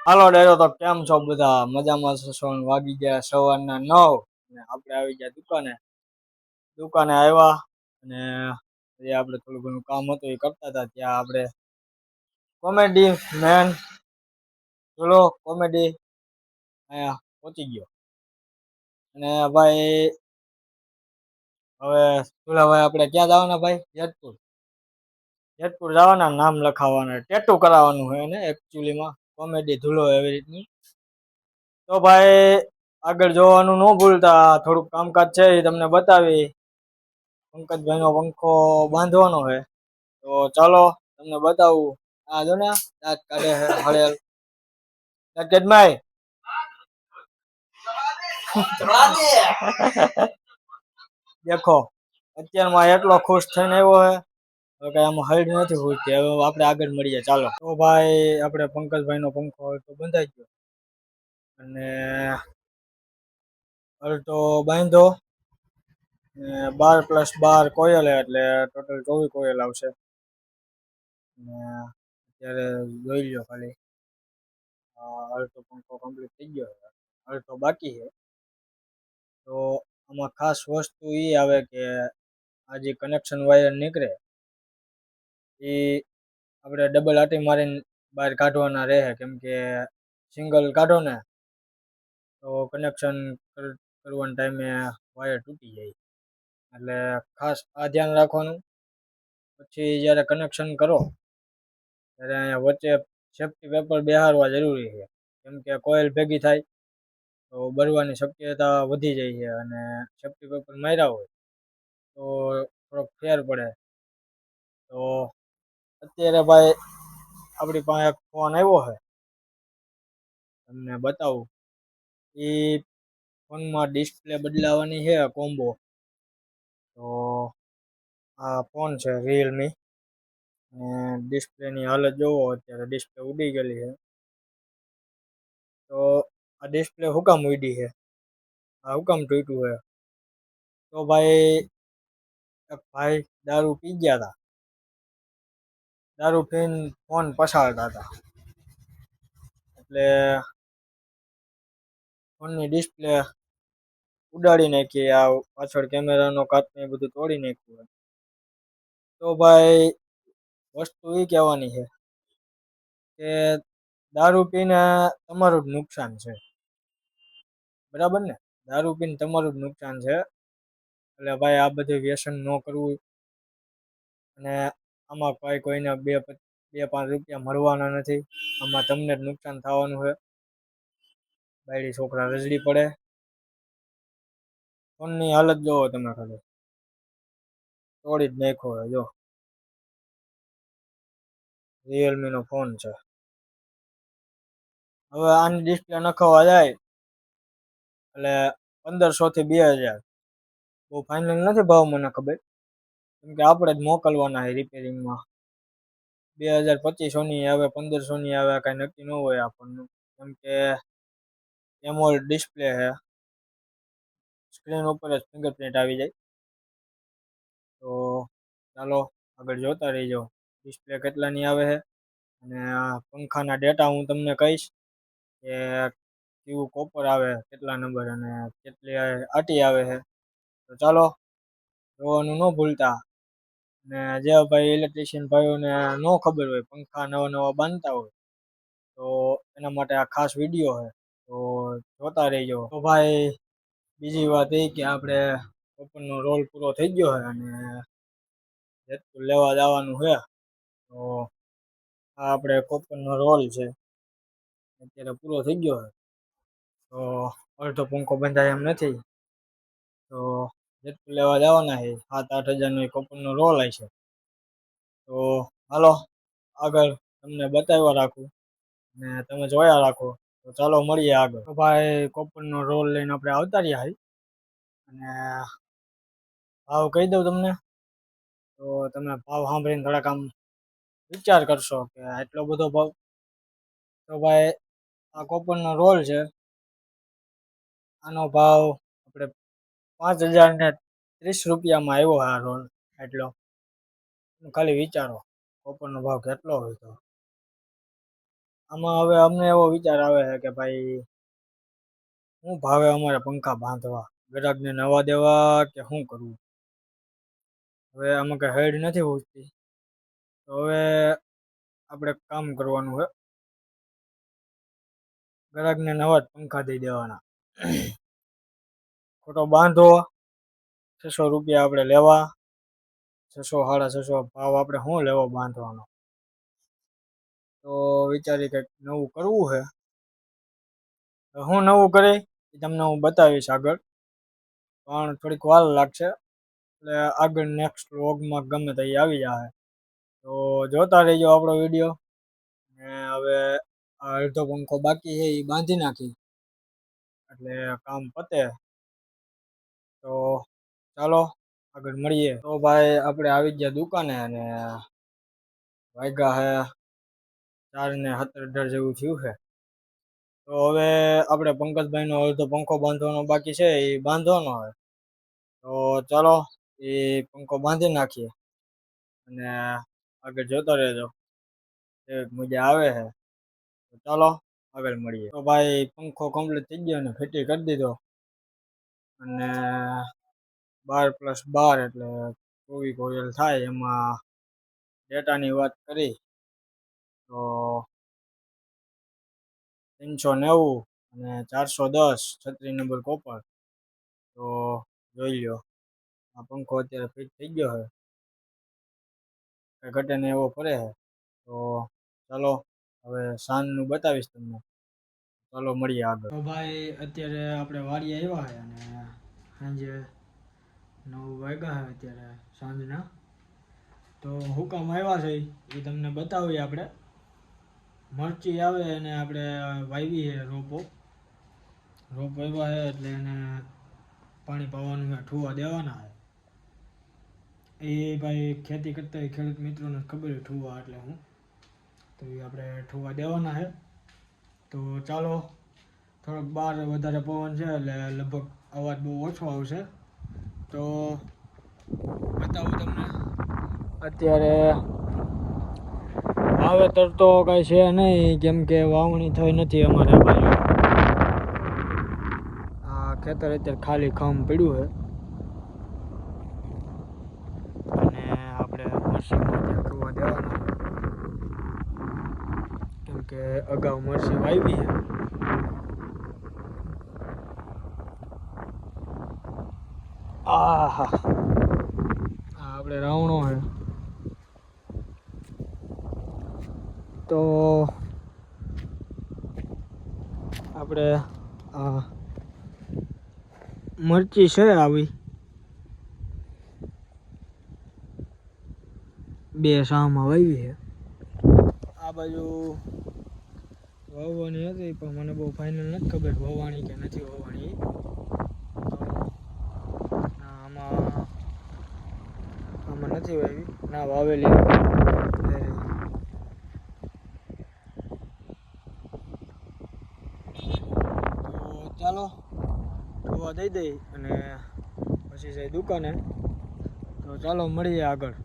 હાલો ડેરો તો કેમ છો બધા મજામાં છો વાગી ગયા સવારના 9 ને આપણે આવી ગયા દુકાને આવ્યા અને એ આપણે થોડું ઘણું કામ હતું એ કરતા હતા ત્યાં આપણે કોમેડી મેન ચલો કોમેડી અહીંયા પહોંચી ગયો અને ભાઈ હવે ભાઈ આપણે ક્યાં જવાના ભાઈ જેતપુર જવાના નામ લખાવવાના ટેટુ કરાવવાનું હોય ને એકચ્યુઅલીમાં કોમેડી ધૂલો એવી રીતની તો ભાઈ આગળ જોવાનું ન ભૂલતા થોડુંક કામકાજ છે એ તમને બતાવી પંકજભાઈનો પંખો બાંધવાનો છે તો ચાલો તમને બતાવું આ જો ને દાંત કાઢે છે હળેલ જગતભાઈ દેખો અત્યારમાં એટલો ખુશ થઈને આવ્યો છે કે આમાં હૈડ નથી પૂછતી હવે આપણે આગળ મળીએ ચાલો તો ભાઈ આપણે પંકજભાઈનો પંખો તો બંધાઈ ગયો અને અલ્ટો બાંધો 12+12 કોયલ એટલે ટોટલ 24 કોયલ આવશે અને અત્યારે જોઈ લો ખાલી અલ્ટો પંખો કમ્પ્લીટ થઈ ગયો છે અલ્ટો બાકી છે તો આમાં ખાસ વસ્તુ એ આવે કે આ જે કનેક્શન વાયર નીકળે એ આપણે ડબલ આટી મારીને બહાર કાઢવાના રહે કેમ કે સિંગલ કાઢો ને તો કનેક્શન કરવાના ટાઈમે વાયર તૂટી જાય એટલે ખાસ આ ધ્યાન રાખવાનું પછી જ્યારે કનેક્શન કરો ત્યારે અહીંયા વચ્ચે સેફ્ટી પેપર બેહારવા જરૂરી છે કેમ કે કોઇલ ભેગી થાય તો બળવાની શક્યતા વધી જાય છે અને સેફ્ટી પેપર માર્યા હોય તો થોડોક ફેર પડે તો અત્યારે ભાઈ આપણી પાસે એક ફોન આવ્યો છે તમને બતાવું એ ફોનમાં ડિસ્પ્લે બદલાવાની છે કોમ્બો તો આ ફોન છે રિયલમી અને ડિસ્પ્લેની હાલત જોવો અત્યારે ડિસ્પ્લે ઉડી ગયેલી છે તો આ ડિસ્પ્લે હુકામ ઉડી છે આ હુકામ તૂટ્યું છે તો ભાઈ એક ભાઈ દારૂ પી ગયા હતા દારૂ પીને ફોન પછાડતા હતા એટલે ફોનની ડિસ્પ્લે ઉડાડી નાખી આ પાછળ કેમેરાનો કાચ ને બધું તોડી નાખ્યું તો ભાઈ વસ્તુ એ કહેવાની છે કે દારૂ પીને તમારું જ નુકસાન છે બરાબર ને દારૂ પીને તમારું જ નુકસાન છે એટલે ભાઈ આ બધું વ્યસન ન કરવું અને આમાં કોઈને બે 5 રૂપિયા મળવાના નથી આમાં તમને જ નુકસાન થવાનું છે બાયડી છોકરા રજડી પડે ફોનની હાલત જોવો તમે ખાલી તોડી જ નાખો જો રિયલમીનો ફોન છે હવે આની ડિસ્પ્લે નખાવા જાય એટલે 1500 થી 2000 બહુ ફાઇનલ નથી ભાવ મને ખબર કેમ કે આપણે જ મોકલવાના છે રિપેરિંગમાં 2025ની આવે 1500ની આવે કાંઈ નક્કી ન હોય આપણને કેમ કે એમોલ ડિસ્પ્લે છે સ્ક્રીન ઉપર જ ફિંગરપ્રિન્ટ આવી જાય તો ચાલો આગળ જોતા રહીજો ડિસ્પ્લે કેટલાની આવે છે અને આ પંખાના ડેટા હું તમને કહીશ કે કેવું કોપર આવે કેટલા નંબર અને કેટલી આટી આવે છે તો ચાલો જોવાનું ન ભૂલતા ને જે ભાઈ ઇલેક્ટ્રિશિયન ભાઈઓને ન ખબર હોય પંખા નવા બાંધતા હોય તો એના માટે આ ખાસ વિડીયો છે તો જોતા રહીજો તો ભાઈ બીજી વાત એ કે આપણે ઓપનનો રોલ પૂરો થઈ ગયો છે અને જેતપુર લેવા જવાનું છે તો આ આપણે કોપરનો રોલ છે અત્યારે પૂરો થઈ ગયો છે તો અડધો પંખો બંધાય એમ નથી તો જેતપુર લેવા જવાના છે 7-8 હજારનો કોપરનો રોલ છે તો હાલો આગળ તમને બતાવ્યા રાખું ને તમે જોયા રાખો તો ચાલો મળીએ આગળ તો ભાઈ કોપરનો રોલ લઈને આપણે આવતા રહ્યા અને ભાવ કહી દઉં તમને તો તમે ભાવ સાંભળીને થોડાક આમ વિચાર કરશો કે આટલો બધો ભાવ તો ભાઈ આ કોપરનો રોલ છે આનો ભાવ આપણે 5030 રૂપિયામાં આવ્યો આ રોલ એટલો ખાલી વિચારો કોપરનો ભાવ કેટલો હોય તો આમાં હવે અમને એવો વિચાર આવે છે કે ભાઈ શું ભાવે અમારે પંખા બાંધવા, ગ્રાહકને નવા દેવા કે શું કરવું. હવે આમાં કઈ હેડ નથી ઉઠતી, તો હવે આપણે કામ કરવાનું છે, ગ્રાહકને નવા જ પંખા દઈ દેવાના. ખોટો બાંધો 600 રૂપિયા આપણે લેવા, 600 650 ભાવ આપણે શું લેવો બાંધવાનો. તો વિચારી કંઈક નવું કરવું છે. હું નવું કરી એ તમને હું બતાવીશ આગળ, પણ થોડીક વાર લાગશે. એટલે આગળ નેક્સ્ટ વ્લોગમાં ગમે તે આવી જાય. તો જોતા રહેજો આપણો વિડીયો. ને હવે અડધો પંખો બાકી છે એ બાંધી નાખી એટલે કામ પતે. તો ચાલો આગળ મળીએ. તો ભાઈ આપણે આવી ગયા દુકાને અને વાગ્યા હે 4 ને 17 જેવું થયું છે. તો હવે આપણે પંકજભાઈનો અડધો પંખો બાંધવાનો બાકી છે એ બાંધવાનો હોય. તો ચાલો એ પંખો બાંધી નાખીએ અને આગળ જોતા રહેજો. એક મજા આવે છે. તો ચાલો આગળ મળીએ. તો ભાઈ પંખો કમ્પ્લીટ થઈ ગયો અને ફિટિંગ કરી દીધો અને 12+12 એટલે 24 કોયલ થાય. એમાં ડેટાની વાત કરી તો 390 અને 410 36 નંબર કોપર. તો જોઈ લો આ પંખો અત્યારે ફિટ થઈ ગયો છે, ઘટે ને એવો ફરે છે. તો ચાલો હવે સાંજનું બતાવીશ તમને. ચાલો મળીએ આગળ. તો ભાઈ અત્યારે આપણે વાડીએ આવ્યા છે અને સાંજે 9 વાગ્યા છે અત્યારે સાંજના. તો હુકામ આવ્યા છે એ તમને બતાવીએ. આપણે મરચી આવે અને આપણે વાવી છે રોપ વાવ્યા છે એટલે એને પાણી પાવાનું છે, ઠુવા દેવાના છે. એ ભાઈ ખેતી કરતા હોય ખેડૂત મિત્રોને ખબર હોય ઠુવા એટલે હું. તો એ આપણે ઠુવા દેવાના છે. તો ચાલો થોડોક બહાર વધારે પવન છે એટલે લગભગ અવાજ બહુ ઓછો આવશે. તો બતાવું તમને. અત્યારે વાવેતર તો કઈ છે નહીં, કેમ કે વાવણી થઈ નથી અમારે બાજુ. આ ખેતર અત્યારે ખાલી ખમ પડ્યું છે અને આપણે મરસીમાં ત્યાં ઠુવા દેવાના, કેમ કે અગાઉ મરસી વાવી છે. આહા આપણે રાવણો છે. તો આપણે આ મરચી છે આવી 2 સામાં વાવી છે. આ બાજુ વાવવાની હતી પણ મને બહુ ફાઇનલ નથી ખબર વાવવાની કે નથી વાવવાની. આમાં નથી વાવી, ના વાવેલી. તો ચાલો ઠુવા દઈ દઈ અને પછી જાય દુકાને. તો ચાલો મળીએ આગળ.